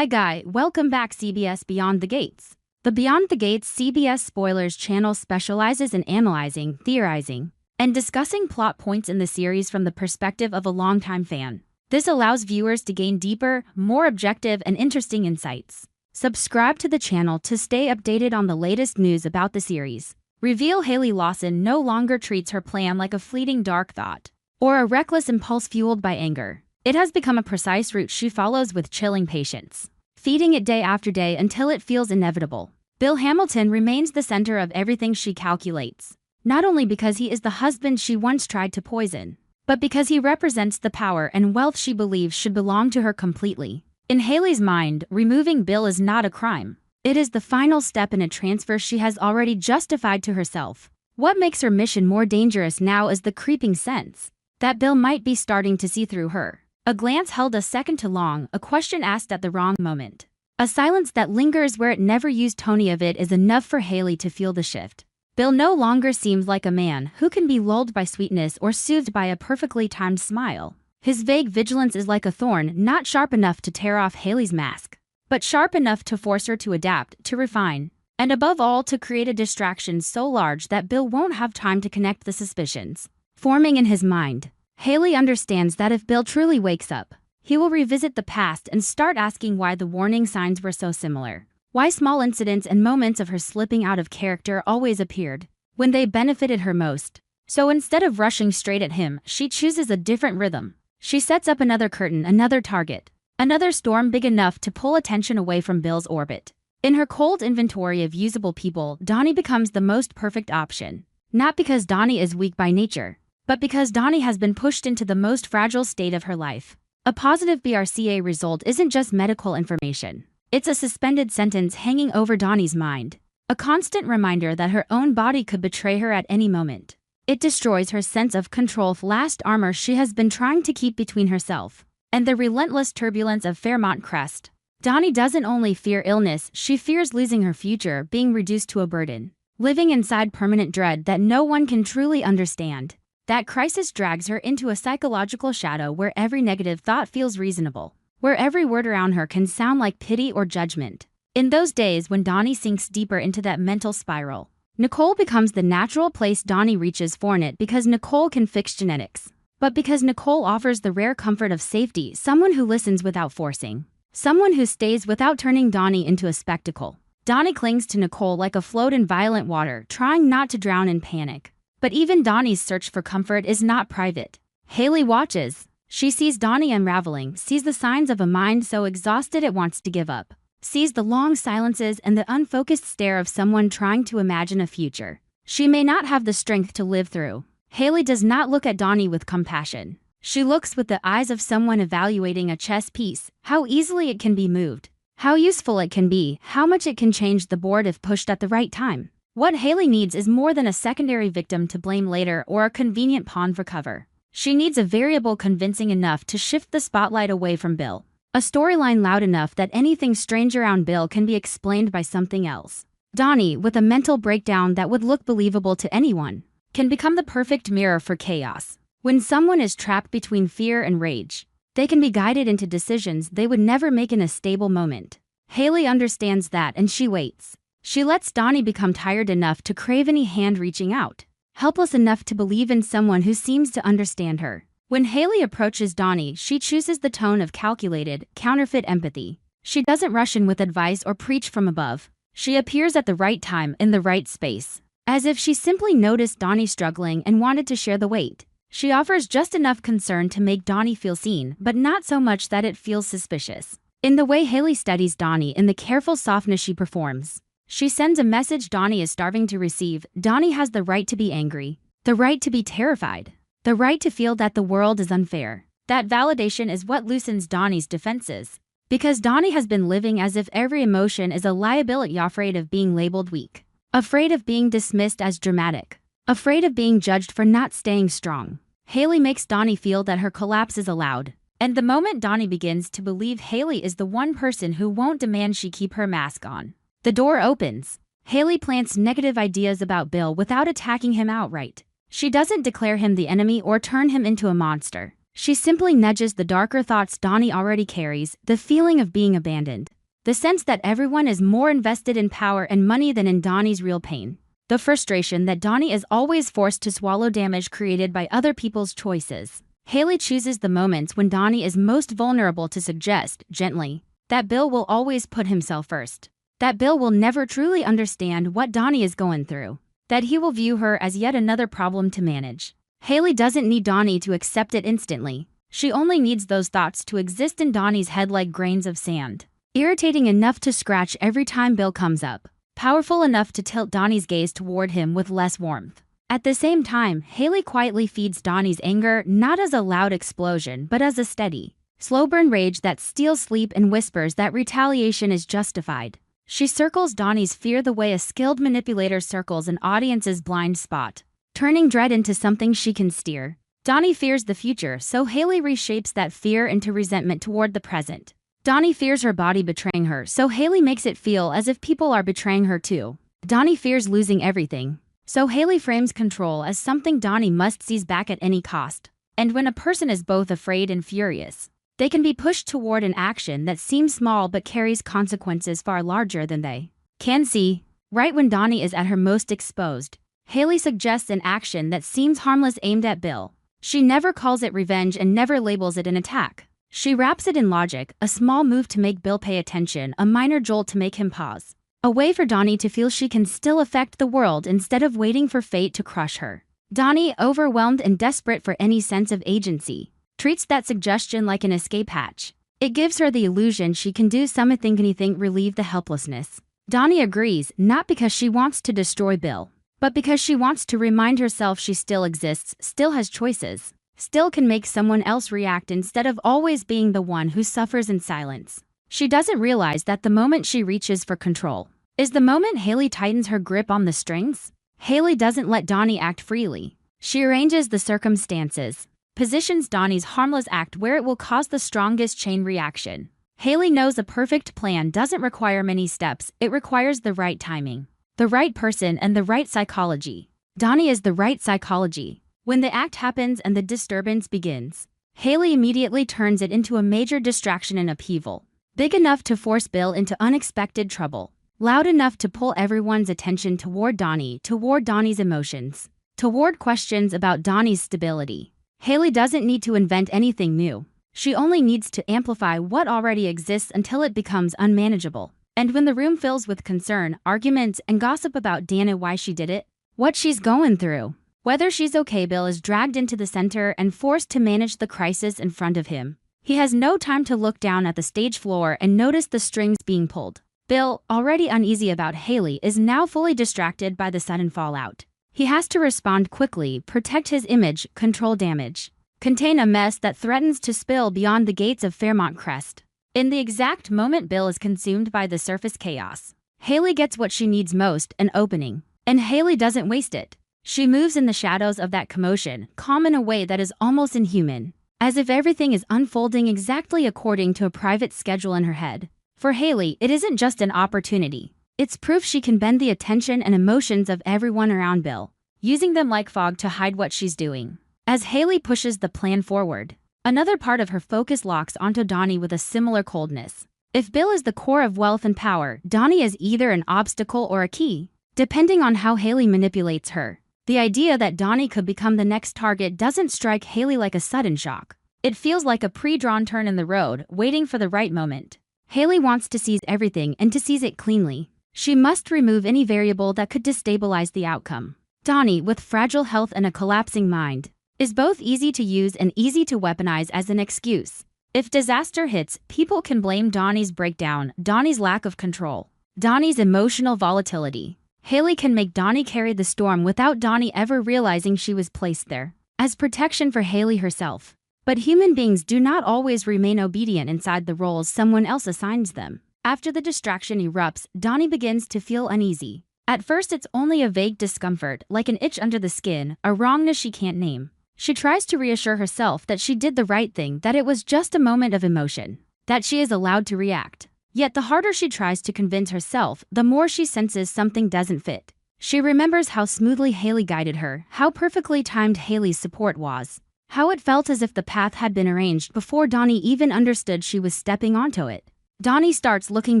Hi Guy, welcome back CBS Beyond the Gates. The Beyond the Gates CBS Spoilers channel specializes in analyzing, theorizing, and discussing plot points in the series from the perspective of a longtime fan. This allows viewers to gain deeper, more objective and interesting insights. Subscribe to the channel to stay updated on the latest news about the series. Reveal Haley Lawson no longer treats her plan like a fleeting dark thought, or a reckless impulse fueled by anger. It has become a precise route she follows with chilling patience, feeding it day after day until it feels inevitable. Bill Hamilton remains the center of everything she calculates, not only because he is the husband she once tried to poison, but because he represents the power and wealth she believes should belong to her completely. In Haley's mind, removing Bill is not a crime. It is the final step in a transfer she has already justified to herself. What makes her mission more dangerous now is the creeping sense that Bill might be starting to see through her. A glance held a second too long, a question asked at the wrong moment. A silence that lingers where it never used. Tony of it is enough for Haley to feel the shift. Bill no longer seems like a man who can be lulled by sweetness or soothed by a perfectly timed smile. His vague vigilance is like a thorn, not sharp enough to tear off Haley's mask, but sharp enough to force her to adapt, to refine, and above all to create a distraction so large that Bill won't have time to connect the suspicions forming in his mind. Haley understands that if Bill truly wakes up, he will revisit the past and start asking why the warning signs were so similar. Why small incidents and moments of her slipping out of character always appeared when they benefited her most. So instead of rushing straight at him, she chooses a different rhythm. She sets up another curtain, another target, another storm big enough to pull attention away from Bill's orbit. In her cold inventory of usable people, Donnie becomes the most perfect option. Not because Donnie is weak by nature, but because Donnie has been pushed into the most fragile state of her life. A positive BRCA result isn't just medical information. It's a suspended sentence hanging over Donnie's mind, a constant reminder that her own body could betray her at any moment. It destroys her sense of control, last armor she has been trying to keep between herself and the relentless turbulence of Fairmont Crest. Donnie doesn't only fear illness, she fears losing her future, being reduced to a burden, living inside permanent dread that no one can truly understand. That crisis drags her into a psychological shadow where every negative thought feels reasonable, where every word around her can sound like pity or judgment. In those days when Donnie sinks deeper into that mental spiral, Nicole becomes the natural place Donnie reaches for it, because Nicole can fix genetics, but because Nicole offers the rare comfort of safety, someone who listens without forcing, someone who stays without turning Donnie into a spectacle. Donnie clings to Nicole like a float in violent water, trying not to drown in panic. But even Donnie's search for comfort is not private. Haley watches. She sees Donnie unraveling, sees the signs of a mind so exhausted it wants to give up, sees the long silences and the unfocused stare of someone trying to imagine a future she may not have the strength to live through. Haley does not look at Donnie with compassion. She looks with the eyes of someone evaluating a chess piece, how easily it can be moved, how useful it can be, how much it can change the board if pushed at the right time. What Haley needs is more than a secondary victim to blame later or a convenient pawn for cover. She needs a variable convincing enough to shift the spotlight away from Bill. A storyline loud enough that anything strange around Bill can be explained by something else. Donnie, with a mental breakdown that would look believable to anyone, can become the perfect mirror for chaos. When someone is trapped between fear and rage, they can be guided into decisions they would never make in a stable moment. Haley understands that and she waits. She lets Donnie become tired enough to crave any hand reaching out, helpless enough to believe in someone who seems to understand her. When Haley approaches Donnie, she chooses the tone of calculated, counterfeit empathy. She doesn't rush in with advice or preach from above. She appears at the right time, in the right space, as if she simply noticed Donnie struggling and wanted to share the weight. She offers just enough concern to make Donnie feel seen, but not so much that it feels suspicious. In the way Haley studies Donnie, in the careful softness she performs, she sends a message Donnie is starving to receive. Donnie has the right to be angry, the right to be terrified, the right to feel that the world is unfair. That validation is what loosens Donnie's defenses, because Donnie has been living as if every emotion is a liability, afraid of being labeled weak, afraid of being dismissed as dramatic, afraid of being judged for not staying strong. Haley makes Donnie feel that her collapse is allowed, and the moment Donnie begins to believe Haley is the one person who won't demand she keep her mask on, the door opens. Haley plants negative ideas about Bill without attacking him outright. She doesn't declare him the enemy or turn him into a monster. She simply nudges the darker thoughts Donnie already carries, the feeling of being abandoned. The sense that everyone is more invested in power and money than in Donnie's real pain. The frustration that Donnie is always forced to swallow damage created by other people's choices. Haley chooses the moments when Donnie is most vulnerable to suggest, gently, that Bill will always put himself first. That Bill will never truly understand what Donnie is going through. That he will view her as yet another problem to manage. Haley doesn't need Donnie to accept it instantly. She only needs those thoughts to exist in Donnie's head like grains of sand. Irritating enough to scratch every time Bill comes up. Powerful enough to tilt Donnie's gaze toward him with less warmth. At the same time, Haley quietly feeds Donnie's anger not as a loud explosion but as a steady, slow-burn rage that steals sleep and whispers that retaliation is justified. She circles Donnie's fear the way a skilled manipulator circles an audience's blind spot, turning dread into something she can steer. Donnie fears the future, so Haley reshapes that fear into resentment toward the present. Donnie fears her body betraying her, so Haley makes it feel as if people are betraying her too. Donnie fears losing everything, so Haley frames control as something Donnie must seize back at any cost. And when a person is both afraid and furious, they can be pushed toward an action that seems small but carries consequences far larger than they can see. Right when Donnie is at her most exposed, Haley suggests an action that seems harmless aimed at Bill. She never calls it revenge and never labels it an attack. She wraps it in logic, a small move to make Bill pay attention, a minor jolt to make him pause. A way for Donnie to feel she can still affect the world instead of waiting for fate to crush her. Donnie, overwhelmed and desperate for any sense of agency, treats that suggestion like an escape hatch. It gives her the illusion she can do anything relieve the helplessness. Donnie agrees, not because she wants to destroy Bill, but because she wants to remind herself she still exists, still has choices, still can make someone else react instead of always being the one who suffers in silence. She doesn't realize that the moment she reaches for control is the moment Haley tightens her grip on the strings. Haley doesn't let Donnie act freely. She arranges the circumstances, positions Donnie's harmless act where it will cause the strongest chain reaction. Haley knows a perfect plan doesn't require many steps, it requires the right timing, the right person, and the right psychology. Donnie is the right psychology. When the act happens and the disturbance begins, Haley immediately turns it into a major distraction and upheaval. Big enough to force Bill into unexpected trouble. Loud enough to pull everyone's attention toward Donnie, toward Donnie's emotions, toward questions about Donnie's stability. Haley doesn't need to invent anything new. She only needs to amplify what already exists until it becomes unmanageable. And when the room fills with concern, arguments, and gossip about Dana, why she did it, what she's going through, whether she's okay, Bill is dragged into the center and forced to manage the crisis in front of him. He has no time to look down at the stage floor and notice the strings being pulled. Bill, already uneasy about Haley, is now fully distracted by the sudden fallout. He has to respond quickly, protect his image, control damage, contain a mess that threatens to spill beyond the gates of Fairmont Crest. In the exact moment Bill is consumed by the surface chaos, Haley gets what she needs most, an opening. And Haley doesn't waste it. She moves in the shadows of that commotion, calm in a way that is almost inhuman, as if everything is unfolding exactly according to a private schedule in her head. For Haley, it isn't just an opportunity. It's proof she can bend the attention and emotions of everyone around Bill, using them like fog to hide what she's doing. As Haley pushes the plan forward, another part of her focus locks onto Donnie with a similar coldness. If Bill is the core of wealth and power, Donnie is either an obstacle or a key, depending on how Haley manipulates her. The idea that Donnie could become the next target doesn't strike Haley like a sudden shock. It feels like a pre-drawn turn in the road, waiting for the right moment. Haley wants to seize everything and to seize it cleanly. She must remove any variable that could destabilize the outcome. Donnie, with fragile health and a collapsing mind, is both easy to use and easy to weaponize as an excuse. If disaster hits, people can blame Donnie's breakdown, Donnie's lack of control, Donnie's emotional volatility. Haley can make Donnie carry the storm without Donnie ever realizing she was placed there, as protection for Haley herself. But human beings do not always remain obedient inside the roles someone else assigns them. After the distraction erupts, Donnie begins to feel uneasy. At first it's only a vague discomfort, like an itch under the skin, a wrongness she can't name. She tries to reassure herself that she did the right thing, that it was just a moment of emotion, that she is allowed to react. Yet the harder she tries to convince herself, the more she senses something doesn't fit. She remembers how smoothly Haley guided her, how perfectly timed Haley's support was. How it felt as if the path had been arranged before Donnie even understood she was stepping onto it. Donnie starts looking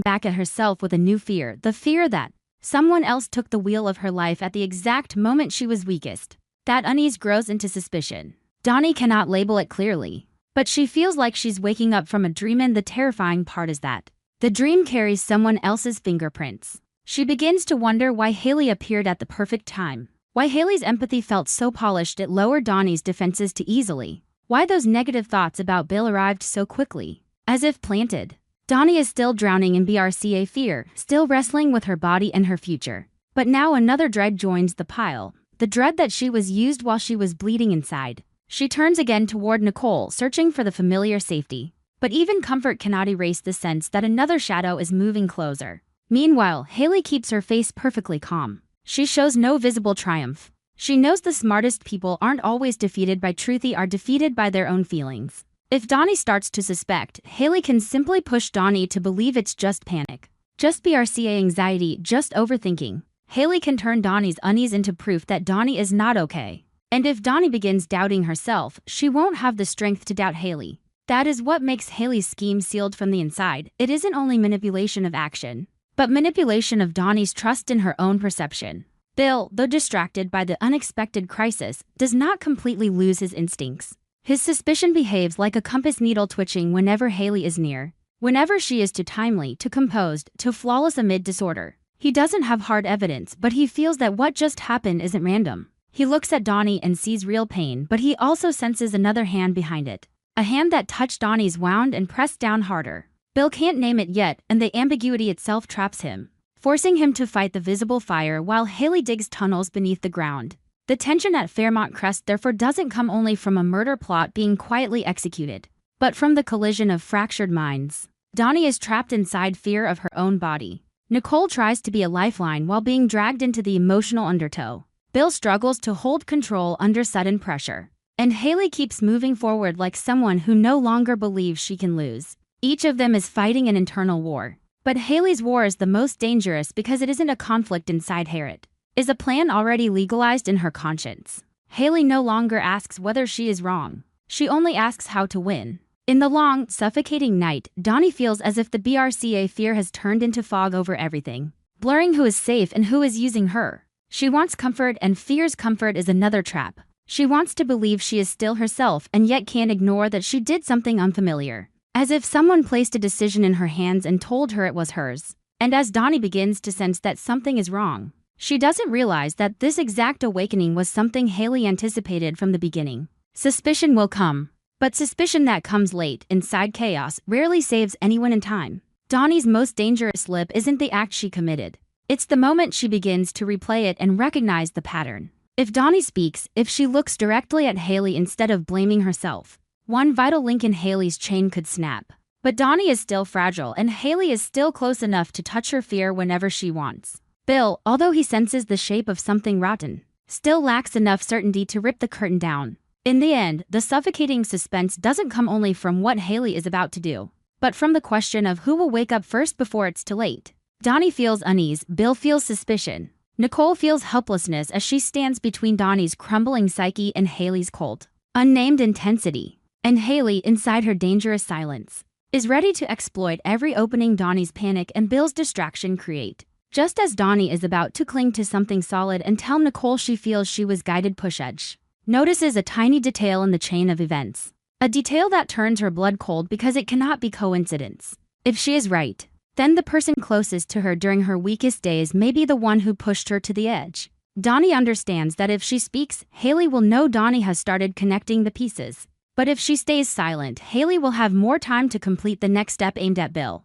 back at herself with a new fear, the fear that someone else took the wheel of her life at the exact moment she was weakest. That unease grows into suspicion. Donnie cannot label it clearly, but she feels like she's waking up from a dream, and the terrifying part is that the dream carries someone else's fingerprints. She begins to wonder why Haley appeared at the perfect time. Why Haley's empathy felt so polished it lowered Donnie's defenses too easily. Why those negative thoughts about Bill arrived so quickly, as if planted. Donnie is still drowning in BRCA fear, still wrestling with her body and her future. But now another dread joins the pile, the dread that she was used while she was bleeding inside. She turns again toward Nicole, searching for the familiar safety. But even comfort cannot erase the sense that another shadow is moving closer. Meanwhile, Haley keeps her face perfectly calm. She shows no visible triumph. She knows the smartest people aren't always defeated by truth, they are defeated by their own feelings. If Donnie starts to suspect, Haley can simply push Donnie to believe it's just panic. Just BRCA anxiety, just overthinking. Haley can turn Donnie's unease into proof that Donnie is not okay. And if Donnie begins doubting herself, she won't have the strength to doubt Haley. That is what makes Haley's scheme sealed from the inside. It isn't only manipulation of action, but manipulation of Donnie's trust in her own perception. Bill, though distracted by the unexpected crisis, does not completely lose his instincts. His suspicion behaves like a compass needle twitching whenever Haley is near. Whenever she is too timely, too composed, too flawless amid disorder. He doesn't have hard evidence, but he feels that what just happened isn't random. He looks at Donnie and sees real pain, but he also senses another hand behind it. A hand that touched Donnie's wound and pressed down harder. Bill can't name it yet, and the ambiguity itself traps him, forcing him to fight the visible fire while Haley digs tunnels beneath the ground. The tension at Fairmont Crest therefore doesn't come only from a murder plot being quietly executed, but from the collision of fractured minds. Donnie is trapped inside fear of her own body. Nicole tries to be a lifeline while being dragged into the emotional undertow. Bill struggles to hold control under sudden pressure. And Haley keeps moving forward like someone who no longer believes she can lose. Each of them is fighting an internal war. But Haley's war is the most dangerous because it isn't a conflict inside her. It is a plan already legalized in her conscience. Haley no longer asks whether she is wrong. She only asks how to win. In the long, suffocating night, Donnie feels as if the BRCA fear has turned into fog over everything, blurring who is safe and who is using her. She wants comfort, and fears comfort is another trap. She wants to believe she is still herself and yet can't ignore that she did something unfamiliar. As if someone placed a decision in her hands and told her it was hers. And as Donnie begins to sense that something is wrong, she doesn't realize that this exact awakening was something Haley anticipated from the beginning. Suspicion will come. But suspicion that comes late, inside chaos, rarely saves anyone in time. Donnie's most dangerous slip isn't the act she committed. It's the moment she begins to replay it and recognize the pattern. If Donnie speaks, if she looks directly at Haley instead of blaming herself, one vital link in Haley's chain could snap. But Donnie is still fragile, and Haley is still close enough to touch her fear whenever she wants. Bill, although he senses the shape of something rotten, still lacks enough certainty to rip the curtain down. In the end, the suffocating suspense doesn't come only from what Haley is about to do, but from the question of who will wake up first before it's too late. Donnie feels unease, Bill feels suspicion. Nicole feels helplessness as she stands between Donnie's crumbling psyche and Haley's cold, unnamed intensity. And Haley, inside her dangerous silence, is ready to exploit every opening Donnie's panic and Bill's distraction create. Just as Donnie is about to cling to something solid and tell Nicole she feels she was guided, push-edge notices a tiny detail in the chain of events. A detail that turns her blood cold because it cannot be coincidence. If she is right, then the person closest to her during her weakest days may be the one who pushed her to the edge. Donnie understands that if she speaks, Haley will know Donnie has started connecting the pieces. But if she stays silent, Haley will have more time to complete the next step aimed at Bill.